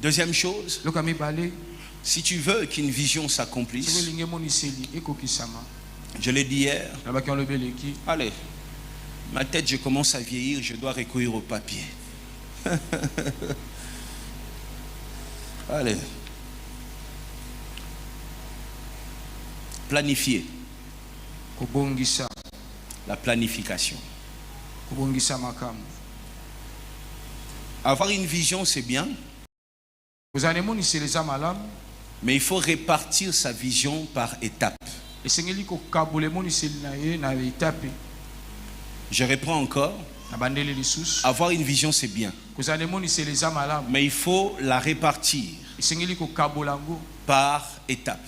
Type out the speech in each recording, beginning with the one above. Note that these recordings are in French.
Deuxième chose, si tu veux qu'une vision s'accomplisse, je l'ai dit hier, allez, ma tête, je commence à vieillir, je dois recourir au papier. Allez. Planifier. La planification. Avoir une vision, c'est bien. Mais il faut répartir sa vision par étapes. Je reprends encore. Avoir une vision, c'est bien. Mais il faut la répartir par étapes.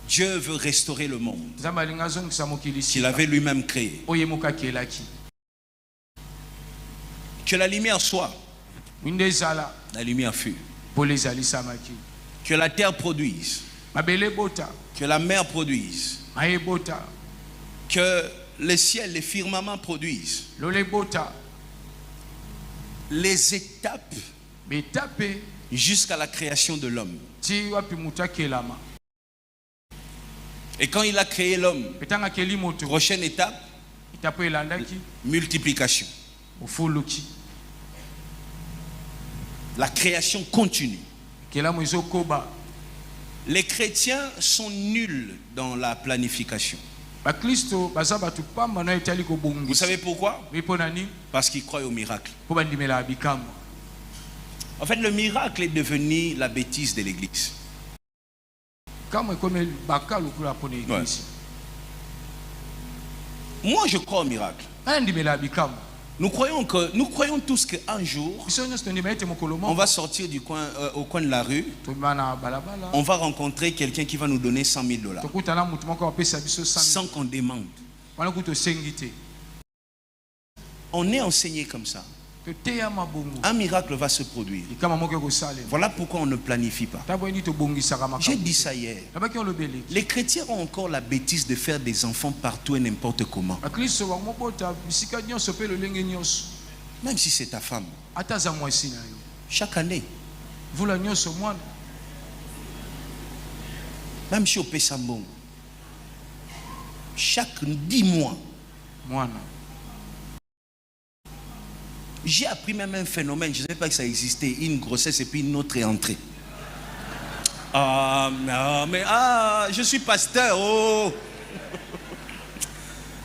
Dieu veut restaurer le monde qu'il avait lui-même créé. Que la lumière soit, la lumière fut. Que la terre produise, que la mer produise, que les ciels, les firmaments produisent. Les étapes jusqu'à la création de l'homme. Et quand il a créé l'homme, prochaine étape, multiplication. La création continue. Les chrétiens sont nuls dans la planification. Vous savez pourquoi? Parce qu'ils croient au miracle. En fait, le miracle est devenu la bêtise de l'église. Ouais. Moi, je crois au miracle. Nous croyons tous qu'un jour, on va sortir du coin, au coin de la rue, on va rencontrer quelqu'un qui va nous donner $100,000 sans qu'on demande. On est enseigné comme ça. Un miracle va se produire. Voilà pourquoi on ne planifie pas. J'ai dit ça hier. Les chrétiens ont encore la bêtise de faire des enfants partout et n'importe comment. Même si c'est ta femme. Chaque année. Même si au Pesambon. Chaque 10 mois. J'ai appris même un phénomène, je ne savais pas que ça existait, une grossesse et puis une autre est entrée. Je suis pasteur, oh.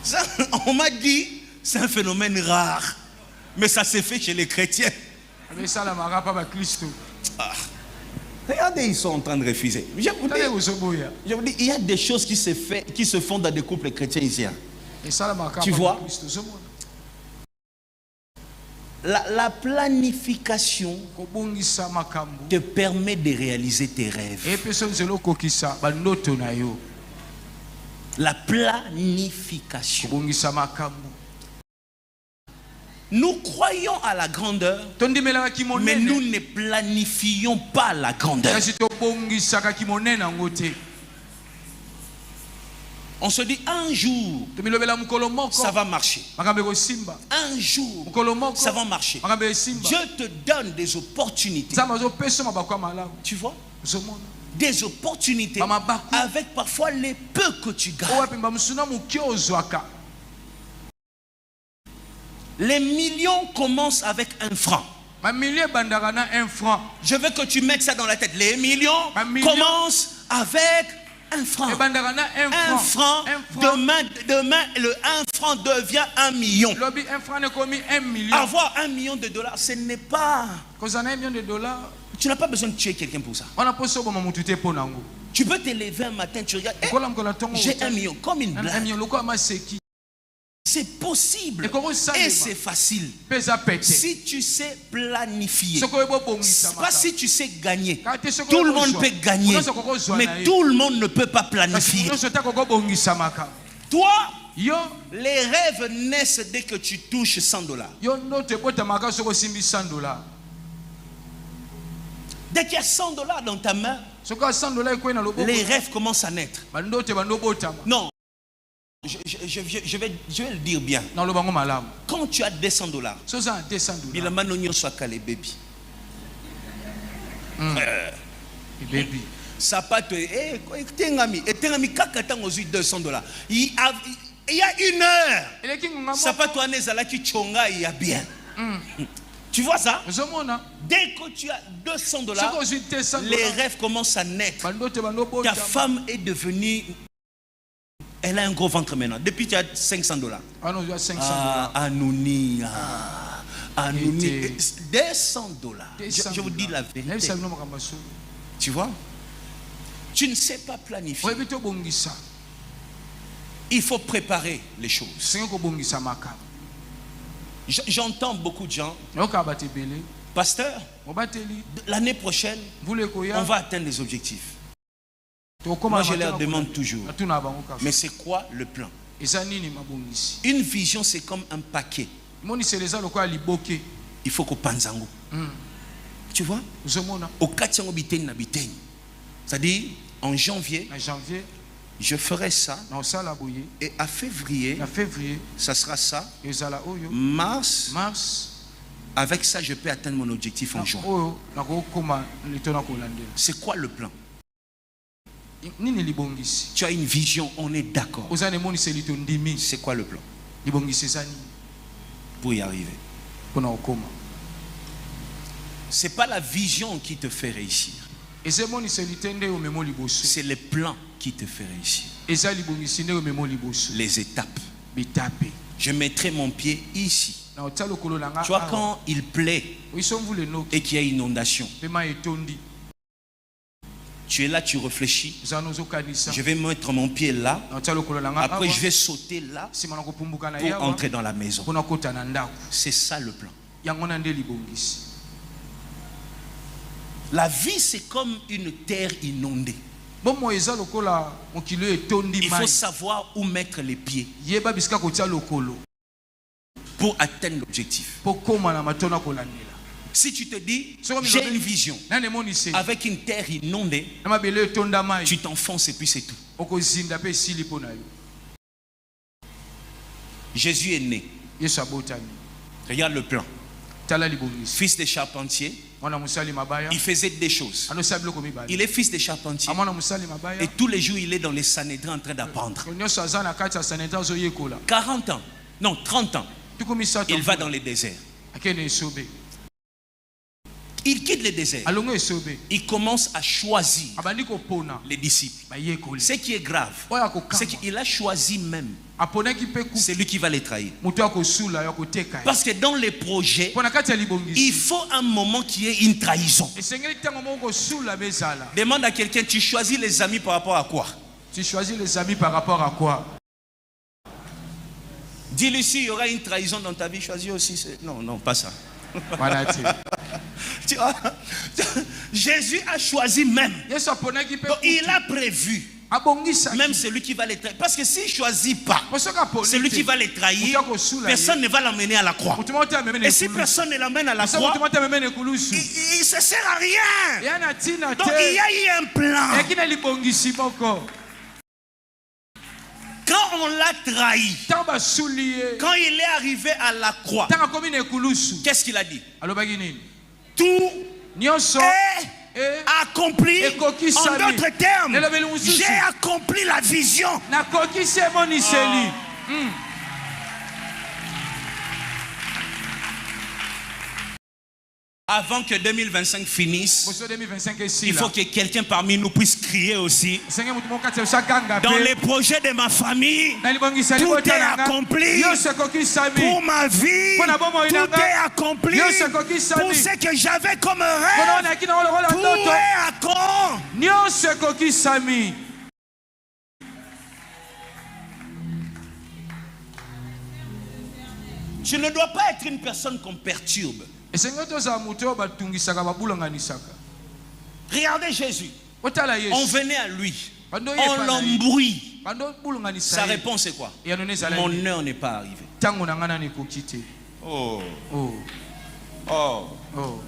Ça, on m'a dit, c'est un phénomène rare, mais ça s'est fait chez les chrétiens. Regardez, ils sont en train de refuser. Je vous dis, il y a des choses qui se font dans des couples chrétiens ici. Tu vois? La planification te permet de réaliser tes rêves. La planification. Nous croyons à la grandeur, mais nous ne planifions pas la grandeur. On se dit un jour, ça va marcher. Un jour, ça va marcher. Dieu te donne des opportunités. Tu vois? Des opportunités avec parfois les peu que tu gagnes. Les millions commencent avec 1 franc. Je veux que tu mettes ça dans la tête. Les millions commencent avec 1 franc. 1 franc. Demain, le 1 franc devient 1 million. Avoir $1 million, ce n'est pas... Tu n'as pas besoin de tuer quelqu'un pour ça. Tu peux te lever un matin, tu regardes, j'ai 1 million, comme une blague. C'est possible et c'est facile si tu sais planifier. Pas si tu sais gagner. Tout le monde peut gagner, mais tout le monde ne peut pas planifier. Toi, les rêves naissent dès que tu touches $100. Dès qu'il y a $100 dans ta main, les rêves commencent à naître. Non. Je vais le dire bien. Quand tu as $200, Baby. Ça pas te. Tengami kakatang aux $200. Il y a une heure. Ça pas toi nezala qui chonga il y a bien. Tu vois ça? Dès que tu as $200, les rêves commencent à naître. Ta femme est devenue. Elle a un gros ventre maintenant. Depuis tu as $500. Ah non, tu as 500 $. Anouni. Anouni. $200. Je vous dis la vérité. Tu vois? Tu ne sais pas planifier. Il faut préparer les choses. J'entends beaucoup de gens. Pasteur, l'année prochaine, on va atteindre les objectifs. Moi, je leur demande toujours. Mais c'est quoi le plan? Une vision, c'est comme un paquet. Il faut qu'on panzango. Tu vois? Au 4 c'est-à-dire, en janvier, je ferai ça. Et à février, ça sera ça. Mars, avec ça, je peux atteindre mon objectif en juin. C'est quoi le plan? Tu as une vision, on est d'accord. C'est quoi le plan pour y arriver? C'est pas la vision qui te fait réussir. C'est le plan qui te fait réussir. Les étapes. Je mettrai mon pied ici. Tu vois, quand il plaît et qu'il y a inondation, tu es là, tu réfléchis. Je vais mettre mon pied là. Après, je vais sauter là pour entrer dans la maison. C'est ça le plan. La vie, c'est comme une terre inondée. Il faut savoir où mettre les pieds pour atteindre l'objectif. Si tu te dis, j'ai une vision avec une terre inondée, tu t'enfonces et puis c'est tout. Jésus est né. Regarde le plan. Fils de charpentier. Il faisait des choses. Il est fils de charpentier. Et tous les jours, il est dans les Sanhédrins en train d'apprendre. 40 ans, non, 30 ans. Il va dans les déserts. Il quitte le désert. Il commence à choisir les disciples. Ce qui est grave, c'est qu'il a choisi même. C'est lui qui va les trahir. Parce que dans les projets, il faut un moment qui est une trahison. Demande à quelqu'un, tu choisis les amis par rapport à quoi? Tu choisis les amis par rapport à quoi? Dis-lui s'il y aura une trahison dans ta vie, choisis aussi. Non, non, pas ça. Tu vois, Jésus a choisi même. Donc, il a prévu. Même celui qui va les trahir. Parce que s'il ne choisit pas celui qui va les trahir, personne ne va l'emmener à la croix. Et si personne ne l'emmène à la croix, il ne se sert à rien. Donc il y a eu un plan. Quand on l'a trahi, quand il est arrivé à la croix, qu'est-ce qu'il a dit? Tout est accompli. En d'autres termes, j'ai accompli la vision. Avant que 2025 finisse, il faut que quelqu'un parmi nous puisse crier aussi. Dans les projets de ma famille, tout est accompli. Pour ma vie, tout est accompli. Pour ce que j'avais comme rêve, tout est accompli. Je ne dois pas être une personne qu'on perturbe. Regardez Jésus. On venait à lui. On l'embrouille. Sa réponse est quoi? Mon heure n'est pas arrivée. Oh. Oh. Oh.